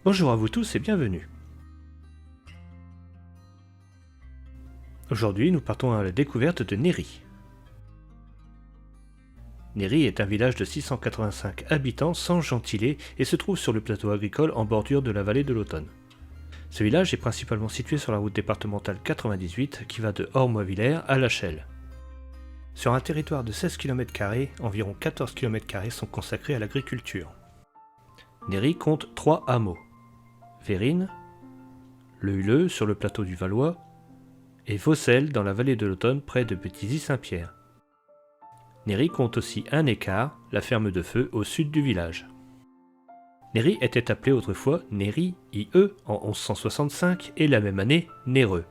Bonjour à vous tous et bienvenue. Aujourd'hui, nous partons à la découverte de Néry. Néry est un village de 685 habitants sans gentilé et se trouve sur le plateau agricole en bordure de la vallée de l'Automne. Ce village est principalement situé sur la route départementale 98 qui va de Ormois-Villers à La Chelle. Sur un territoire de 16 km², environ 14 km² sont consacrés à l'agriculture. Néry compte 3 hameaux. Vérines, Le Huleux sur le plateau du Valois et Vaucelles dans la vallée de l'Automne près de Béthisy-Saint-Pierre. Néry compte aussi un écart, la ferme de feu au sud du village. Néry était appelé autrefois Néry IE en 1165 et la même année Néreux,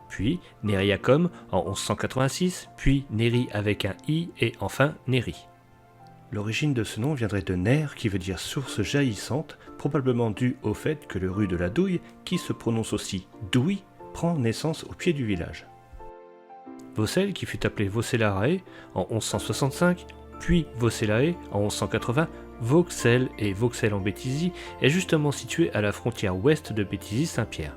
puis Nériacum en 1186, puis Néry avec un I et enfin Néry. L'origine de ce nom viendrait de Ner qui veut dire source jaillissante, probablement due au fait que le rue de la Douille, qui se prononce aussi Douy, prend naissance au pied du village. Vaucelles, qui fut appelé Vaucellarae en 1165, puis Vaucellae en 1180, Vauxelles et Vauxelles en Béthisy, est justement situé à la frontière ouest de Béthisy-Saint-Pierre.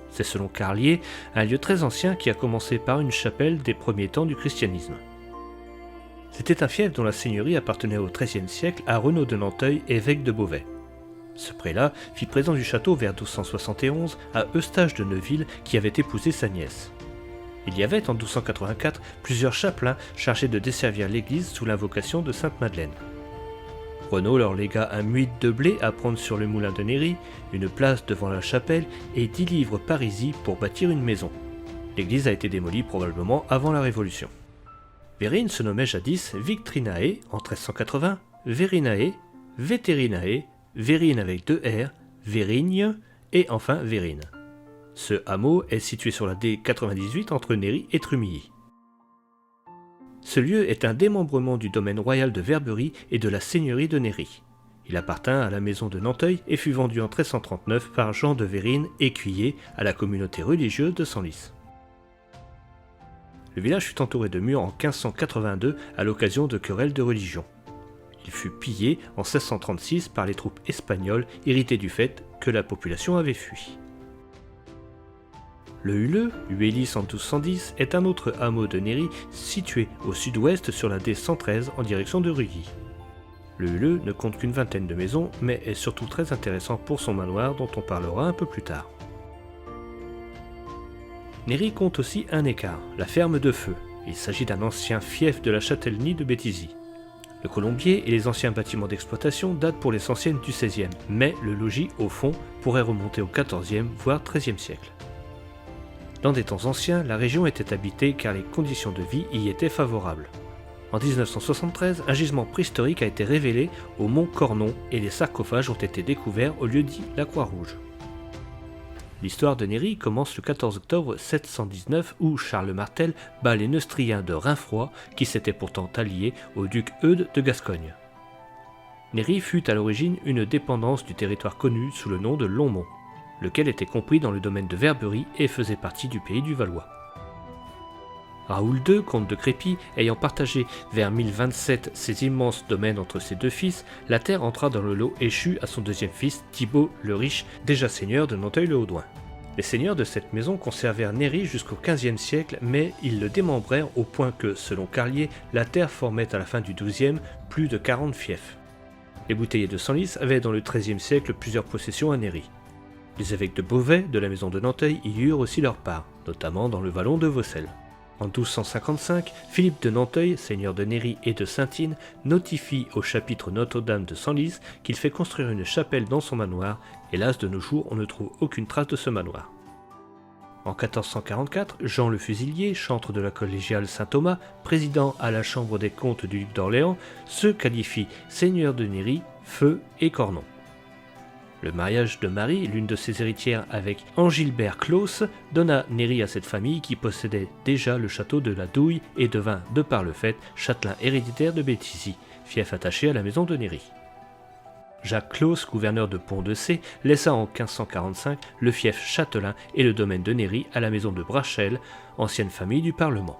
C'est selon Carlier un lieu très ancien qui a commencé par une chapelle des premiers temps du christianisme. C'était un fief dont la seigneurie appartenait au XIIIe siècle à Renaud de Nanteuil, évêque de Beauvais. Ce prélat fit présent du château vers 1271 à Eustache de Neuville qui avait épousé sa nièce. Il y avait en 1284 plusieurs chapelains chargés de desservir l'église sous l'invocation de Sainte-Madeleine. Renaud leur légua un muid de blé à prendre sur le moulin de Néry, une place devant la chapelle et 10 livres parisis pour bâtir une maison. L'église a été démolie probablement avant la Révolution. Vérines se nommait jadis Victrinae en 1380, Verinae, Veterinae, Vérine avec 2 R, Vérigne et enfin Vérine. Ce hameau est situé sur la D98 entre Néry et Trumilly. Ce lieu est un démembrement du domaine royal de Verberie et de la seigneurie de Néry. Il appartint à la maison de Nanteuil et fut vendu en 1339 par Jean de Vérine, écuyer à la communauté religieuse de Senlis. Le village fut entouré de murs en 1582 à l'occasion de querelles de religion. Il fut pillé en 1636 par les troupes espagnoles irritées du fait que la population avait fui. Le Huleux, Huélis en 1210, est un autre hameau de Néry situé au sud-ouest sur la D113 en direction de Rully. Le Huleux ne compte qu'une vingtaine de maisons, mais est surtout très intéressant pour son manoir dont on parlera un peu plus tard. Néry compte aussi un écart, la ferme de feu. Il s'agit d'un ancien fief de la châtellenie de Béthisy. Le colombier et les anciens bâtiments d'exploitation datent pour l'essentiel du XVIe, mais le logis, au fond, pourrait remonter au XIVe, voire XIIIe siècle. Dans des temps anciens, la région était habitée car les conditions de vie y étaient favorables. En 1973, un gisement préhistorique a été révélé au mont Cornon et les sarcophages ont été découverts au lieu dit la Croix-Rouge. L'histoire de Néry commence le 14 octobre 719 où Charles Martel bat les Neustriens de Rainfroid qui s'étaient pourtant alliés au duc Eudes de Gascogne. Néry fut à l'origine une dépendance du territoire connu sous le nom de Longmont, lequel était compris dans le domaine de Verberie et faisait partie du pays du Valois. Raoul II, comte de Crépy, ayant partagé vers 1027 ses immenses domaines entre ses 2 fils, la terre entra dans le lot échu à son 2e fils, Thibaut le Riche, déjà seigneur de Nanteuil-le-Haudouin. Les seigneurs de cette maison conservèrent Néry jusqu'au XVe siècle, mais ils le démembrèrent au point que, selon Carlier, la terre formait à la fin du XIIe plus de 40 fiefs. Les bouteillers de Senlis avaient dans le XIIIe siècle plusieurs possessions à Néry. Les évêques de Beauvais, de la maison de Nanteuil, y eurent aussi leur part, notamment dans le vallon de Vaucelles. En 1255, Philippe de Nanteuil, seigneur de Néry et de Saintine, notifie au chapitre Notre-Dame de Senlis qu'il fait construire une chapelle dans son manoir. Hélas, de nos jours, on ne trouve aucune trace de ce manoir. En 1444, Jean le Fusilier, chantre de la collégiale Saint-Thomas, président à la chambre des comtes du duc d'Orléans, se qualifie seigneur de Néry, Feu et Cornon. Le mariage de Marie, l'une de ses héritières avec Angilbert Claus, donna Néry à cette famille qui possédait déjà le château de la Douille et devint, de par le fait, châtelain héréditaire de Béthisy, fief attaché à la maison de Néry. Jacques Claus, gouverneur de Pont-de-Cé, laissa en 1545 le fief châtelain et le domaine de Néry à la maison de Brachel, ancienne famille du Parlement.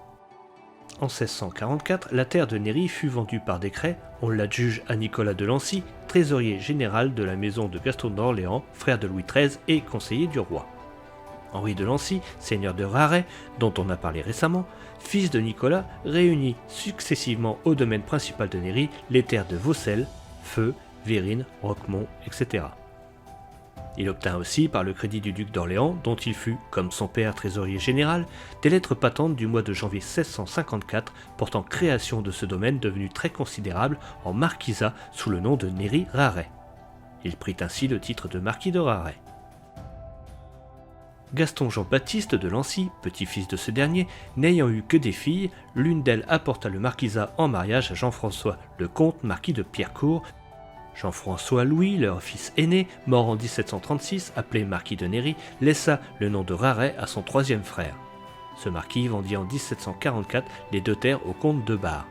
En 1644, la terre de Néry fut vendue par décret, on l'adjuge à Nicolas de Lancy, trésorier général de la maison de Gaston d'Orléans, frère de Louis XIII et conseiller du roi. Henri de Lancy, seigneur de Raret, dont on a parlé récemment, fils de Nicolas, réunit successivement au domaine principal de Néry les terres de Vaucelles, Feu, Vérines, Roquemont, etc. Il obtint aussi, par le crédit du duc d'Orléans, dont il fut, comme son père trésorier général, des lettres patentes du mois de janvier 1654 portant création de ce domaine devenu très considérable en marquisat sous le nom de Néry-Raret. Il prit ainsi le titre de marquis de Raret. Gaston Jean-Baptiste de Lancy, petit-fils de ce dernier, n'ayant eu que des filles, l'une d'elles apporta le marquisat en mariage à Jean-François, le comte marquis de Pierrecourt. Jean-François Louis, leur fils aîné, mort en 1736, appelé marquis de Néry, laissa le nom de Raret à son troisième frère. Ce marquis vendit en 1744 les deux terres au comte de Bar.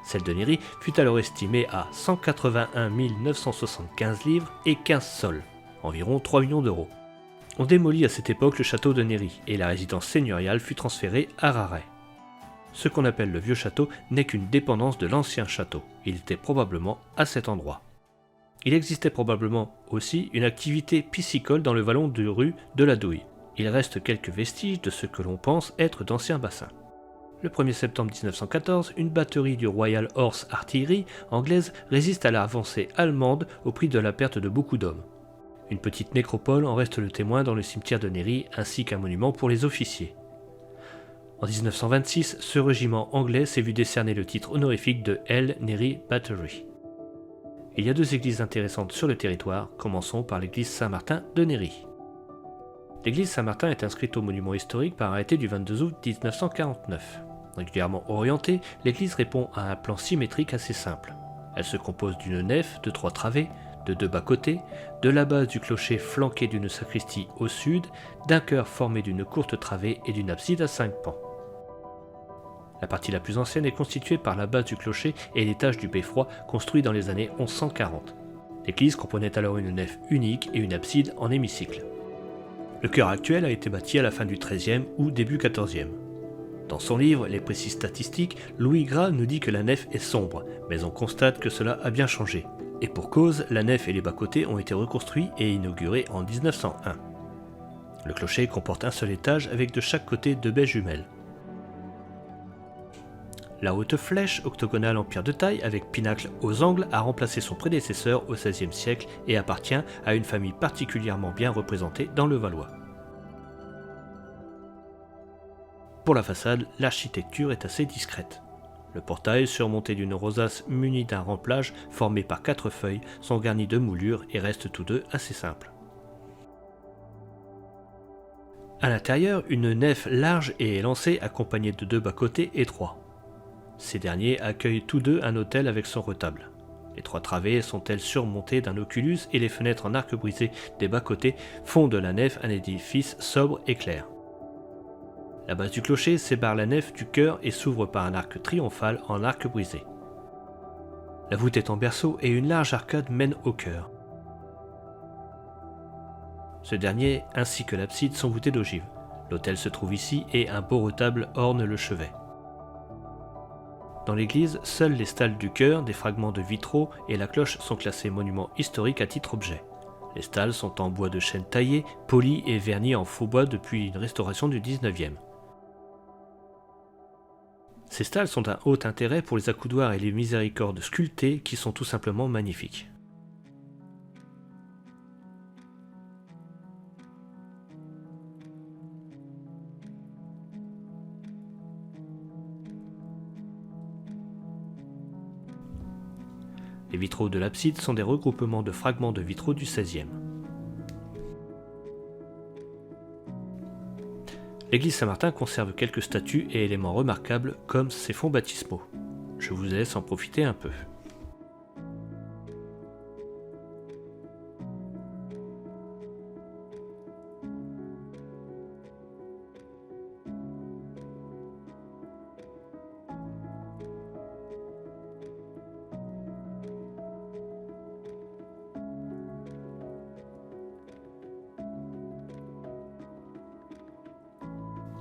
Celle de Néry fut alors estimée à 181 975 livres et 15 sols, environ 3 millions d'euros. On démolit à cette époque le château de Néry et la résidence seigneuriale fut transférée à Raret. Ce qu'on appelle le vieux château n'est qu'une dépendance de l'ancien château. Il était probablement à cet endroit. Il existait probablement aussi une activité piscicole dans le vallon de rue de la Douille. Il reste quelques vestiges de ce que l'on pense être d'anciens bassins. Le 1er septembre 1914, une batterie du Royal Horse Artillery anglaise résiste à l'avancée allemande au prix de la perte de beaucoup d'hommes. Une petite nécropole en reste le témoin dans le cimetière de Néry, ainsi qu'un monument pour les officiers. En 1926, ce régiment anglais s'est vu décerner le titre honorifique de L. Néry Battery. Il y a deux églises intéressantes sur le territoire, commençons par l'église Saint-Martin de Néry. L'église Saint-Martin est inscrite au monument historique par arrêté du 22 août 1949. Régulièrement orientée, l'église répond à un plan symétrique assez simple. Elle se compose d'une nef de 3 travées, de 2 bas-côtés, de la base du clocher flanqué d'une sacristie au sud, d'un chœur formé d'une courte travée et d'une abside à 5 pans. La partie la plus ancienne est constituée par la base du clocher et l'étage du beffroi construit dans les années 1140. L'église comprenait alors une nef unique et une abside en hémicycle. Le chœur actuel a été bâti à la fin du XIIIe ou début XIVe. Dans son livre Les précises statistiques, Louis Gras nous dit que la nef est sombre, mais on constate que cela a bien changé. Et pour cause, la nef et les bas-côtés ont été reconstruits et inaugurés en 1901. Le clocher comporte un seul étage avec de chaque côté 2 baies jumelles. La haute flèche, octogonale en pierre de taille avec pinacle aux angles, a remplacé son prédécesseur au XVIe siècle et appartient à une famille particulièrement bien représentée dans le Valois. Pour la façade, l'architecture est assez discrète. Le portail, surmonté d'une rosace munie d'un remplage formé par 4 feuilles, sont garnis de moulures et restent tous deux assez simples. À l'intérieur, une nef large est élancée accompagnée de 2 bas-côtés étroits. Ces derniers accueillent tous deux un autel avec son retable. Les 3 travées sont-elles surmontées d'un oculus et les fenêtres en arc brisé des bas-côtés font de la nef un édifice sobre et clair. La base du clocher sépare la nef du chœur et s'ouvre par un arc triomphal en arc brisé. La voûte est en berceau et une large arcade mène au chœur. Ce dernier ainsi que l'abside sont voûtés d'ogives. L'autel se trouve ici et un beau retable orne le chevet. Dans l'église, seuls les stalles du chœur, des fragments de vitraux et la cloche sont classés monuments historiques à titre objet. Les stalles sont en bois de chêne taillé, poli et verni en faux bois depuis une restauration du XIXe. Ces stalles sont d'un haut intérêt pour les accoudoirs et les miséricordes sculptées qui sont tout simplement magnifiques. Les vitraux de l'abside sont des regroupements de fragments de vitraux du XVIe. L'église Saint-Martin conserve quelques statues et éléments remarquables comme ses fonds baptismaux. Je vous laisse en profiter un peu.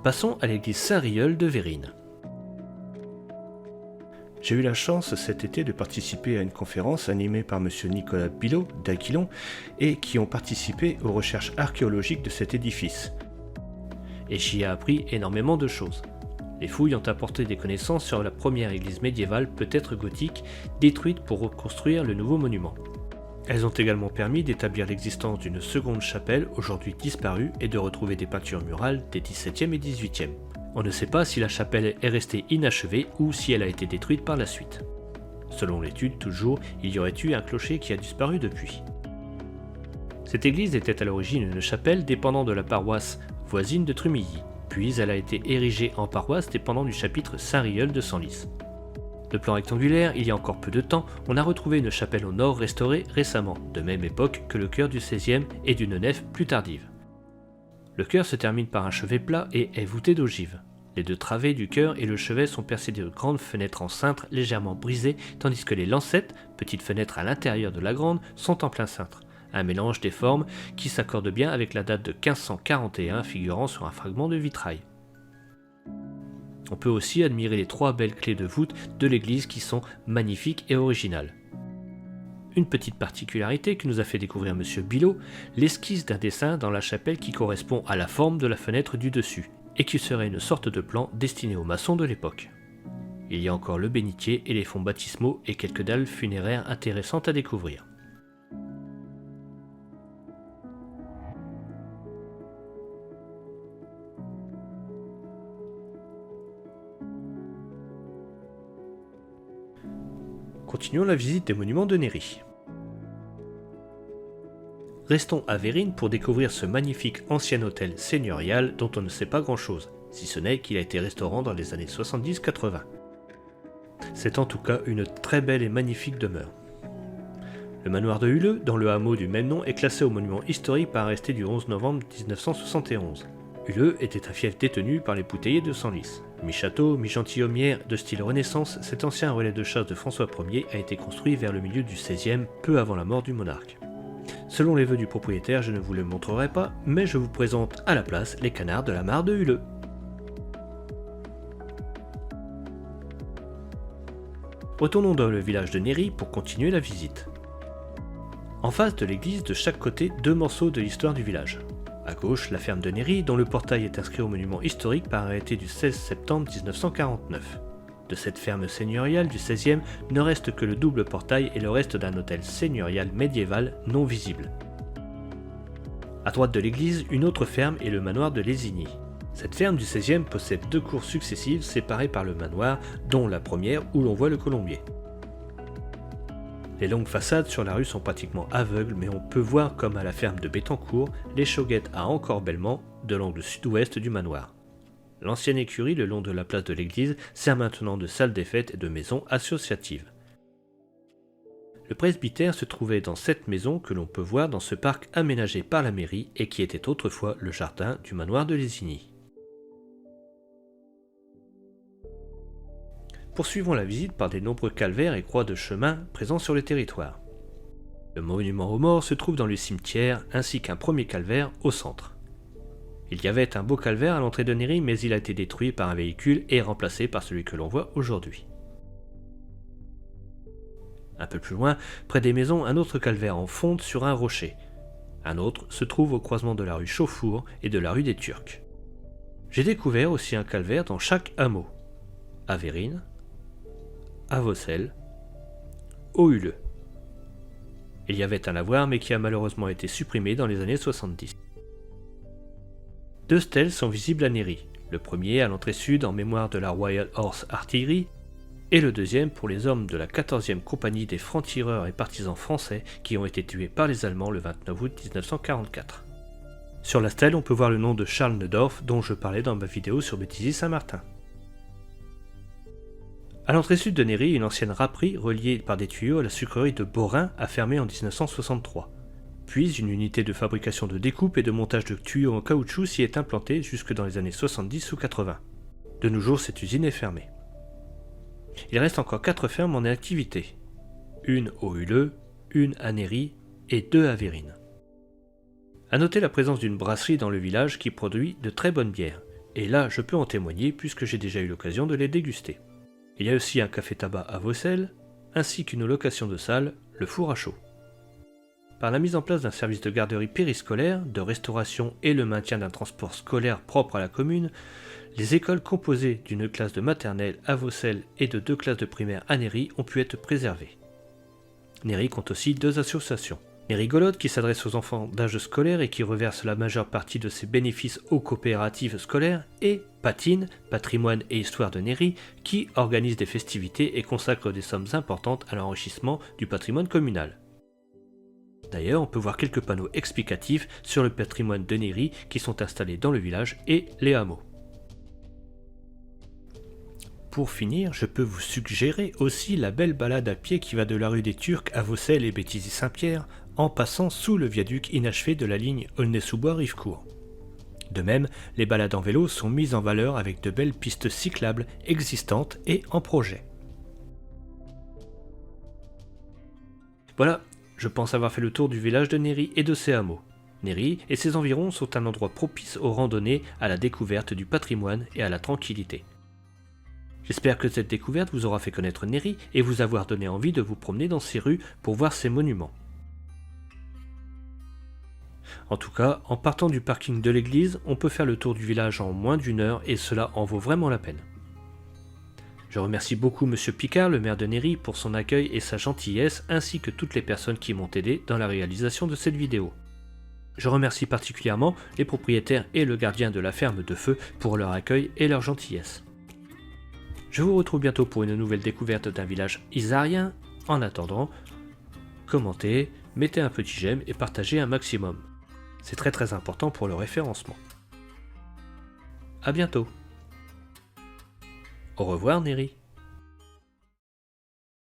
Passons à l'église Saint-Rieul de Vérines. J'ai eu la chance cet été de participer à une conférence animée par M. Nicolas Bilot d'Aquilon et qui ont participé aux recherches archéologiques de cet édifice. Et j'y ai appris énormément de choses. Les fouilles ont apporté des connaissances sur la première église médiévale, peut-être gothique, détruite pour reconstruire le nouveau monument. Elles ont également permis d'établir l'existence d'une seconde chapelle, aujourd'hui disparue, et de retrouver des peintures murales des XVIIe et XVIIIe. On ne sait pas si la chapelle est restée inachevée ou si elle a été détruite par la suite. Selon l'étude, toujours, il y aurait eu un clocher qui a disparu depuis. Cette église était à l'origine une chapelle dépendant de la paroisse voisine de Trumilly, puis elle a été érigée en paroisse dépendant du chapitre Saint-Rieul de Senlis. De plan rectangulaire, il y a encore peu de temps, on a retrouvé une chapelle au nord restaurée récemment, de même époque que le chœur du XVIe et d'une nef plus tardive. Le chœur se termine par un chevet plat et est voûté d'ogives. Les deux travées du chœur et le chevet sont percés de grandes fenêtres en cintre légèrement brisées, tandis que les lancettes, petites fenêtres à l'intérieur de la grande, sont en plein cintre. Un mélange des formes qui s'accorde bien avec la date de 1541 figurant sur un fragment de vitrail. On peut aussi admirer les 3 belles clés de voûte de l'église qui sont magnifiques et originales. Une petite particularité que nous a fait découvrir M. Bilot, l'esquisse d'un dessin dans la chapelle qui correspond à la forme de la fenêtre du dessus, et qui serait une sorte de plan destiné aux maçons de l'époque. Il y a encore le bénitier et les fonds baptismaux et quelques dalles funéraires intéressantes à découvrir. Continuons la visite des monuments de Néry. Restons à Vérines pour découvrir ce magnifique ancien hôtel seigneurial dont on ne sait pas grand chose, si ce n'est qu'il a été restaurant dans les années 70-80. C'est en tout cas une très belle et magnifique demeure. Le manoir de Huleux, dans le hameau du même nom, est classé au monument historique par arrêté du 11 novembre 1971. Huleux était un fief détenu par les bouteilliers de Senlis. Mi-château, mi-gentilhommière de style Renaissance, cet ancien relais de chasse de François Ier a été construit vers le milieu du XVIe, peu avant la mort du monarque. Selon les vœux du propriétaire, je ne vous le montrerai pas, mais je vous présente à la place les canards de la mare de Huleux. Retournons dans le village de Néry pour continuer la visite. En face de l'église, de chaque côté, 2 morceaux de l'histoire du village. À gauche, la ferme de Néry, dont le portail est inscrit au monument historique par arrêté du 16 septembre 1949. De cette ferme seigneuriale du XVIe ne reste que le double portail et le reste d'un hôtel seigneurial médiéval non visible. À droite de l'église, une autre ferme est le manoir de Lésigny. Cette ferme du XVIe possède 2 cours successives séparées par le manoir, dont la première où l'on voit le colombier. Les longues façades sur la rue sont pratiquement aveugles, mais on peut voir, comme à la ferme de Bétancourt, les choguettes à encorbellement de l'angle sud-ouest du manoir. L'ancienne écurie le long de la place de l'église sert maintenant de salle des fêtes et de maison associative. Le presbytère se trouvait dans cette maison que l'on peut voir dans ce parc aménagé par la mairie et qui était autrefois le jardin du manoir de Lésigny. Poursuivons la visite par des nombreux calvaires et croix de chemin présents sur le territoire. Le monument aux morts se trouve dans le cimetière ainsi qu'un premier calvaire au centre. Il y avait un beau calvaire à l'entrée de Néry, mais il a été détruit par un véhicule et remplacé par celui que l'on voit aujourd'hui. Un peu plus loin, près des maisons, un autre calvaire en fonte sur un rocher. Un autre se trouve au croisement de la rue Chauffour et de la rue des Turcs. J'ai découvert aussi un calvaire dans chaque hameau. À Vérines, à Vaucelles, au Huleux. Il y avait un lavoir mais qui a malheureusement été supprimé dans les années 70. 2 stèles sont visibles à Néry, le premier à l'entrée sud en mémoire de la Royal Horse Artillery et le deuxième pour les hommes de la 14e compagnie des francs-tireurs et partisans français qui ont été tués par les Allemands le 29 août 1944. Sur la stèle, on peut voir le nom de Charles Neudorf dont je parlais dans ma vidéo sur Béthisy-Saint-Martin. À l'entrée sud de Néry, une ancienne râperie reliée par des tuyaux à la sucrerie de Borin a fermé en 1963. Puis une unité de fabrication de découpe et de montage de tuyaux en caoutchouc s'y est implantée jusque dans les années 70 ou 80. De nos jours, cette usine est fermée. Il reste encore 4 fermes en activité. Une au Huleux, une à Néry et 2 à Vérines. A noter la présence d'une brasserie dans le village qui produit de très bonnes bières. Et là, je peux en témoigner puisque j'ai déjà eu l'occasion de les déguster. Il y a aussi un café-tabac à Vaucelles, ainsi qu'une location de salle, le Four à Chaud. Par la mise en place d'un service de garderie périscolaire, de restauration et le maintien d'un transport scolaire propre à la commune, les écoles composées d'une classe de maternelle à Vaucelles et de 2 classes de primaire à Néry ont pu être préservées. Néry compte aussi 2 associations. Néry Golotte qui s'adresse aux enfants d'âge scolaire et qui reverse la majeure partie de ses bénéfices aux coopératives scolaires, et Patine, Patrimoine et Histoire de Néry, qui organise des festivités et consacre des sommes importantes à l'enrichissement du patrimoine communal. D'ailleurs, on peut voir quelques panneaux explicatifs sur le patrimoine de Néry qui sont installés dans le village et les hameaux. Pour finir, je peux vous suggérer aussi la belle balade à pied qui va de la rue des Turcs à Vaucelles et Béthisy-Saint-Pierre, en passant sous le viaduc inachevé de la ligne Aulnay-sous-Bois-Rivecourt. De même, les balades en vélo sont mises en valeur avec de belles pistes cyclables existantes et en projet. Voilà, je pense avoir fait le tour du village de Néry et de ses hameaux. Néry et ses environs sont un endroit propice aux randonnées, à la découverte du patrimoine et à la tranquillité. J'espère que cette découverte vous aura fait connaître Néry et vous avoir donné envie de vous promener dans ses rues pour voir ses monuments. En tout cas, en partant du parking de l'église, on peut faire le tour du village en moins d'1 heure et cela en vaut vraiment la peine. Je remercie beaucoup Monsieur Picard, le maire de Néry, pour son accueil et sa gentillesse, ainsi que toutes les personnes qui m'ont aidé dans la réalisation de cette vidéo. Je remercie particulièrement les propriétaires et le gardien de la ferme de feu pour leur accueil et leur gentillesse. Je vous retrouve bientôt pour une nouvelle découverte d'un village isarien. En attendant, commentez, mettez un petit j'aime et partagez un maximum. C'est très important pour le référencement. A bientôt. Au revoir Néry.